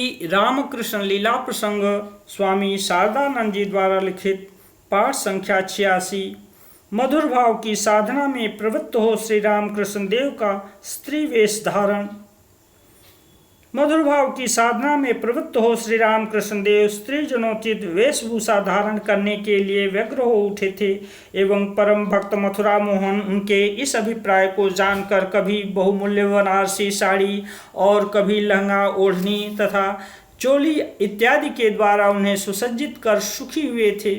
रामकृष्ण लीला प्रसंग स्वामी शारदानंद जी द्वारा लिखित पाठ संख्या 86। मधुर भाव की साधना में प्रवृत्त हो श्री रामकृष्ण देव का स्त्री वेश धारण। मधुर भाव की साधना में प्रवृत्त हो श्री रामकृष्ण देव स्त्री जनोचित वेशभूषा धारण करने के लिए व्यग्र हो उठे थे एवं परम भक्त मथुरा मोहन उनके इस अभिप्राय को जानकर कभी बहुमूल्य बनारसी साड़ी और कभी लहंगा ओढ़नी तथा चोली इत्यादि के द्वारा उन्हें सुसज्जित कर सुखी हुए थे।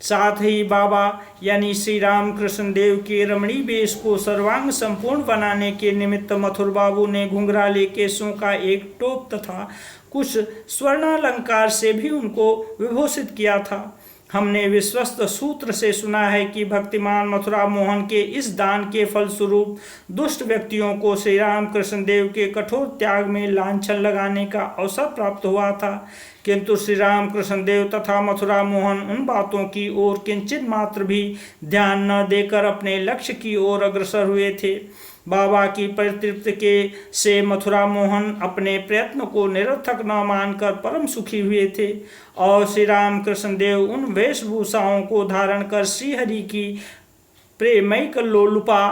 साथ ही बाबा यानी श्री रामकृष्ण देव के रमणी वेश को सर्वांग संपूर्ण बनाने के निमित्त मथुर बाबू ने घुंघराले केसों का एक टोप तथा कुछ स्वर्णालंकार से भी उनको विभूषित किया था। हमने विश्वस्त सूत्र से सुना है कि भक्तिमान मथुरा मोहन के इस दान के फलस्वरूप दुष्ट व्यक्तियों को श्री रामकृष्ण देव के कठोर त्याग में लांछन लगाने का अवसर प्राप्त हुआ था, किंतु श्री रामकृष्ण देव तथा मथुरा मोहन उन बातों की ओर किंचित मात्र भी ध्यान न देकर अपने लक्ष्य की ओर अग्रसर हुए थे। बाबा की परितृप्ति के से मथुरा मोहन अपने प्रयत्न को निरर्थक न मानकर परम सुखी हुए थे और श्री रामकृष्ण देव उन वेशभूषाओं को धारण कर श्रीहरि की प्रेमैक लोलुपा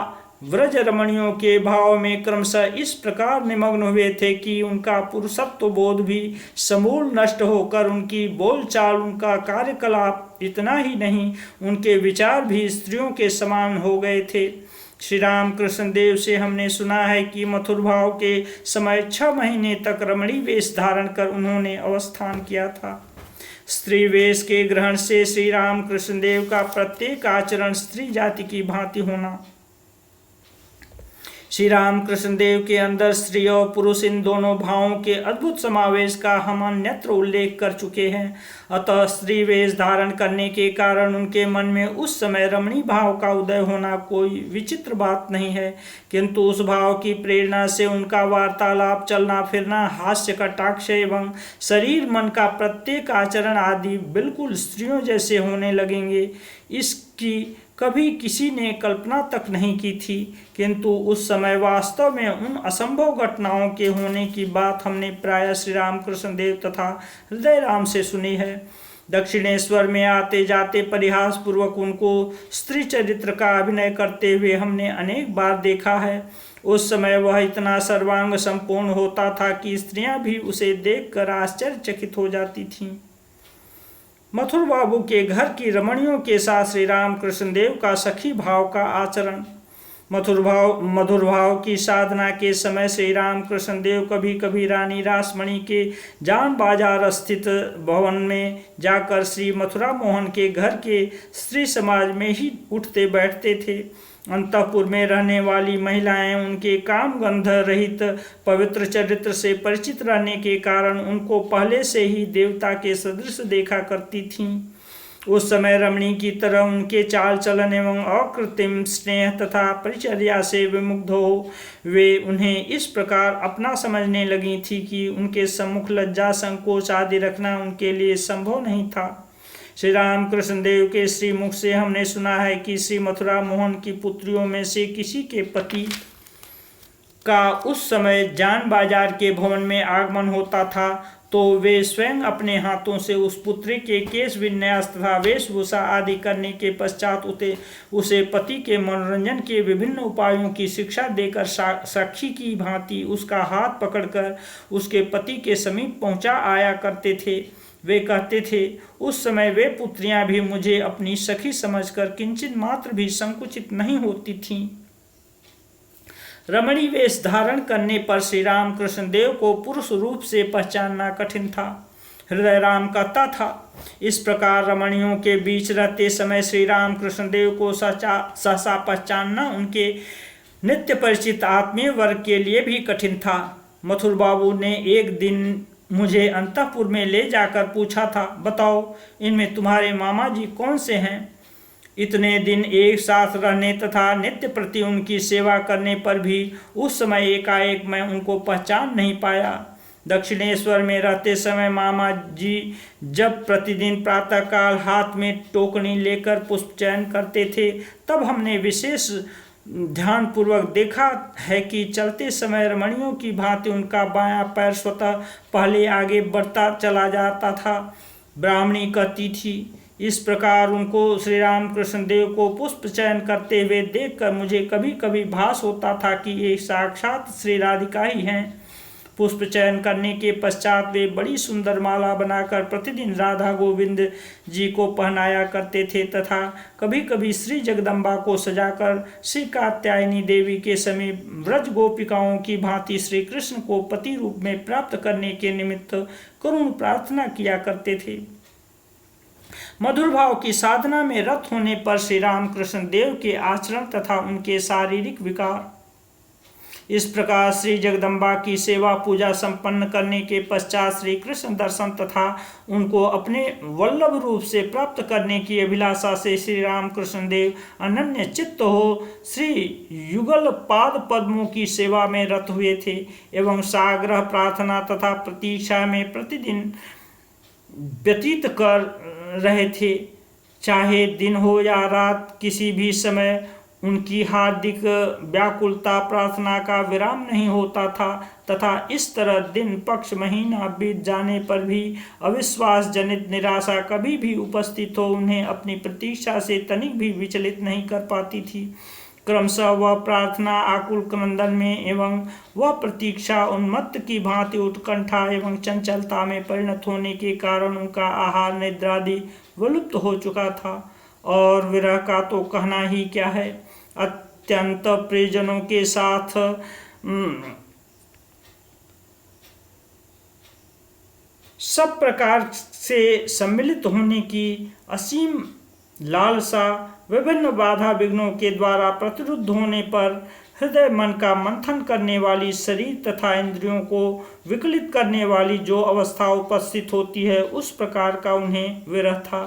व्रज रमणियों के भाव में क्रमशः इस प्रकार निमग्न हुए थे कि उनका पुरुषत्व बोध भी समूल नष्ट होकर उनकी बोलचाल, उनका कार्यकलाप, इतना ही नहीं उनके विचार भी स्त्रियों के समान हो गए थे। श्री रामकृष्ण देव से हमने सुना है कि मथुर भाव के समय 6 महीने तक रमणी वेश धारण कर उन्होंने अवस्थान किया था। स्त्री वेश के ग्रहण से श्री रामकृष्ण देव का प्रत्येक आचरण स्त्री जाति की भांति होना। श्री रामकृष्ण देव के अंदर स्त्री और पुरुष इन दोनों भावों के अद्भुत समावेश का हम अन्यत्र उल्लेख कर चुके हैं। अतः स्त्री वेश धारण करने के कारण उनके मन में उस समय रमणी भाव का उदय होना कोई विचित्र बात नहीं है, किंतु उस भाव की प्रेरणा से उनका वार्तालाप, चलना फिरना, हास्य कटाक्ष एवं शरीर मन का प्रत्येक आचरण आदि बिल्कुल स्त्रियों जैसे होने लगेंगे। इसकी कभी किसी ने कल्पना तक नहीं की थी, किंतु उस समय वास्तव में उन असंभव घटनाओं के होने की बात हमने प्रायः श्री रामकृष्ण देव तथा हृदय राम से सुनी है। दक्षिणेश्वर में आते जाते परिहास पूर्वक उनको स्त्री चरित्र का अभिनय करते हुए हमने अनेक बार देखा है। उस समय वह इतना सर्वांग संपूर्ण होता था कि स्त्रियां भी उसे देखकर आश्चर्यचकित हो जाती थीं। मथुर बाबू के घर की रमणियों के साथ श्री रामकृष्ण देव का सखी भाव का आचरण। मधुर भाव की साधना के समय श्री रामकृष्ण देव कभी कभी रानी रासमणी के जान बाजार स्थित भवन में जाकर श्री मथुरा मोहन के घर के स्त्री समाज में ही उठते बैठते थे। अंतःपुर में रहने वाली महिलाएं उनके काम गंध रहित पवित्र चरित्र से परिचित रहने के कारण उनको पहले से ही देवता के सदृश देखा करती थीं। उस समय रमणी की तरह उनके चाल चलन एवं अकृत्रिम स्नेह तथा परिचर्या से विमुग्ध हो वे उन्हें इस प्रकार अपना समझने लगी थी कि उनके सम्मुख लज्जा, संकोच आदि रखना उनके लिए संभव नहीं था। श्री रामकृष्ण देव के श्रीमुख से हमने सुना है कि श्री मथुरा मोहन की पुत्रियों में से किसी के पति का उस समय जान बाजार के भवन में आगमन होता था तो वे स्वयं अपने हाथों से उस पुत्री के केश विन्यास तथा वेशभूषा आदि करने के पश्चात उसे पति के मनोरंजन के विभिन्न उपायों की शिक्षा देकर साक्षी की भांति उसका हाथ पकड़कर उसके पति के समीप पहुंचा आया करते थे। वे कहते थे, उस समय वे पुत्रियां भी मुझे अपनी सखी समझकर किंचित मात्र भी संकुचित नहीं होती थीं। रमणी वेश धारण करने पर श्री रामकृष्ण देव को पुरुष रूप से पहचानना कठिन था। हृदय राम कहता था, इस प्रकार रमणियों के बीच रहते समय श्री रामकृष्ण देव को सहसा पहचानना उनके नित्य परिचित आत्मीय वर्ग के लिए भी कठिन था। मथुर बाबू ने एक दिन मुझे अंतःपुर में ले जाकर पूछा था, बताओ इनमें तुम्हारे मामा जी कौन से हैं? इतने दिन एक साथ रहने तथा नित्य प्रति उनकी सेवा करने पर भी उस समय एकाएक मैं उनको पहचान नहीं पाया। दक्षिणेश्वर में रहते समय मामा जी जब प्रतिदिन प्रातःकाल हाथ में टोकनी लेकर पुष्प चयन करते थे तब हमने विशेष ध्यानपूर्वक देखा है कि चलते समय रमणियों की भांति उनका बायां पैर स्वतः पहले आगे बढ़ता चला जाता था। ब्राह्मणी कहती थी, इस प्रकार उनको श्री रामकृष्ण देव को पुष्प चयन करते हुए देखकर मुझे कभी कभी भास होता था कि ये साक्षात श्री राधिका ही हैं। पुष्प चयन करने के पश्चात वे बड़ी सुंदर माला बनाकर प्रतिदिन राधा गोविंद जी को पहनाया करते थे तथा कभी कभी श्री जगदम्बा को सजाकर श्री कात्यायनी देवी के समीप व्रज गोपिकाओं की भांति श्री कृष्ण को पति रूप में प्राप्त करने के निमित्त करुण प्रार्थना किया करते थे। मधुर भाव की साधना में रत होने पर श्री रामकृष्ण देव के आचरण तथा उनके शारीरिक विकार, इस प्रकार श्री जगदम्बा की सेवा पूजा संपन्न करने के पश्चात श्री कृष्ण दर्शन तथा उनको अपने वल्लभ रूप से प्राप्त करने की अभिलाषा से श्री रामकृष्ण देव अनन्य चित्त हो श्री युगल पाद पद्मों की सेवा में रत हुए थे एवं साग्रह प्रार्थना तथा प्रतीक्षा में प्रतिदिन व्यतीत कर रहे थे। चाहे दिन हो या रात, किसी भी समय उनकी हार्दिक व्याकुलता प्रार्थना का विराम नहीं होता था तथा इस तरह दिन पक्ष महीना बीत जाने पर भी अविश्वास जनित निराशा कभी भी उपस्थित हो उन्हें अपनी प्रतीक्षा से तनिक भी विचलित नहीं कर पाती थी। क्रमशः वह प्रार्थना आकुल क्रंदन में एवं वह प्रतीक्षा उन्मत्त की भांति उत्कंठा एवं चंचलता में परिणत होने के कारण उनका आहार निद्रादि विलुप्त हो चुका था। और विरह का तो कहना ही क्या है। अत्यंत प्रियजनों के साथ सब प्रकार से सम्मिलित होने की असीम लालसा विभिन्न बाधा विघ्नों के द्वारा प्रतिरुद्ध होने पर हृदय मन का मंथन करने वाली, शरीर तथा इंद्रियों को विकलित करने वाली जो अवस्था उपस्थित होती है, उस प्रकार का उन्हें विरह था।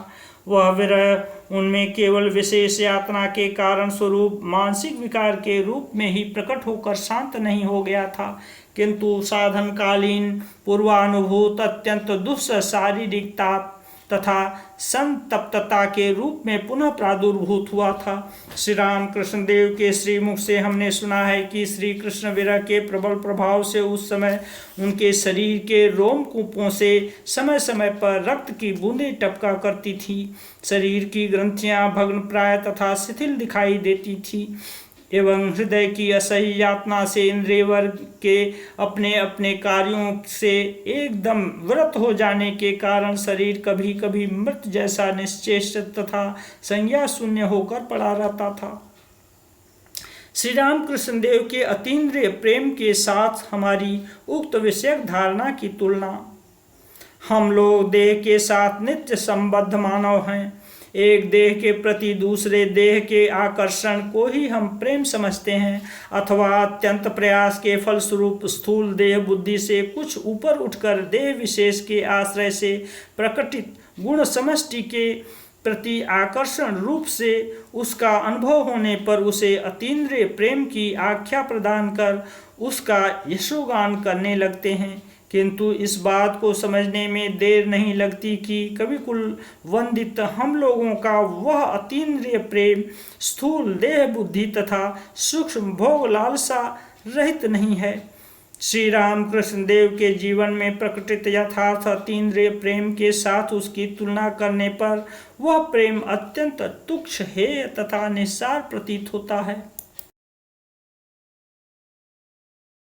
वह विरह उनमें केवल विशेष यातना के कारण स्वरूप मानसिक विकार के रूप में ही प्रकट होकर शांत नहीं हो गया था, किंतु साधनकालीन पूर्वानुभूत अत्यंत दुस्सह शारीरिक ताप तथा संतप्तता के रूप में पुनः प्रादुर्भूत हुआ था। श्री रामकृष्ण देव के श्रीमुख से हमने सुना है कि श्री कृष्ण विरह के प्रबल प्रभाव से उस समय उनके शरीर के रोमकूपों से समय समय पर रक्त की बूंदें टपका करती थी। शरीर की ग्रंथियां भग्न प्राय तथा शिथिल दिखाई देती थी एवं हृदय की असह्य यातना से इंद्रिय वर्ग के अपने अपने कार्यों से एकदम विरत हो जाने के कारण शरीर कभी कभी मृत जैसा निश्चेष्ट तथा संज्ञा शून्य होकर पड़ा रहता था। श्री रामकृष्ण देव के अतीन्द्रिय प्रेम के साथ हमारी उक्त विषयक धारणा की तुलना, हम लोग देह के साथ नित्य संबद्ध मानव हैं। एक देह के प्रति दूसरे देह के आकर्षण को ही हम प्रेम समझते हैं अथवा अत्यंत प्रयास के फलस्वरूप स्थूल देह बुद्धि से कुछ ऊपर उठकर देह विशेष के आश्रय से प्रकटित गुण समष्टि के प्रति आकर्षण रूप से उसका अनुभव होने पर उसे अतीन्द्रिय प्रेम की आख्या प्रदान कर उसका यशोगान करने लगते हैं। किंतु इस बात को समझने में देर नहीं लगती कि कवि कुल वंदित हम लोगों का वह अतीन्द्रिय प्रेम स्थूल देह बुद्धि तथा सूक्ष्म भोग लालसा रहित नहीं है। श्री रामकृष्ण देव के जीवन में प्रकटित यथार्थ अतीन्द्रिय प्रेम के साथ उसकी तुलना करने पर वह प्रेम अत्यंत तुच्छ हेय तथा निस्सार प्रतीत होता है।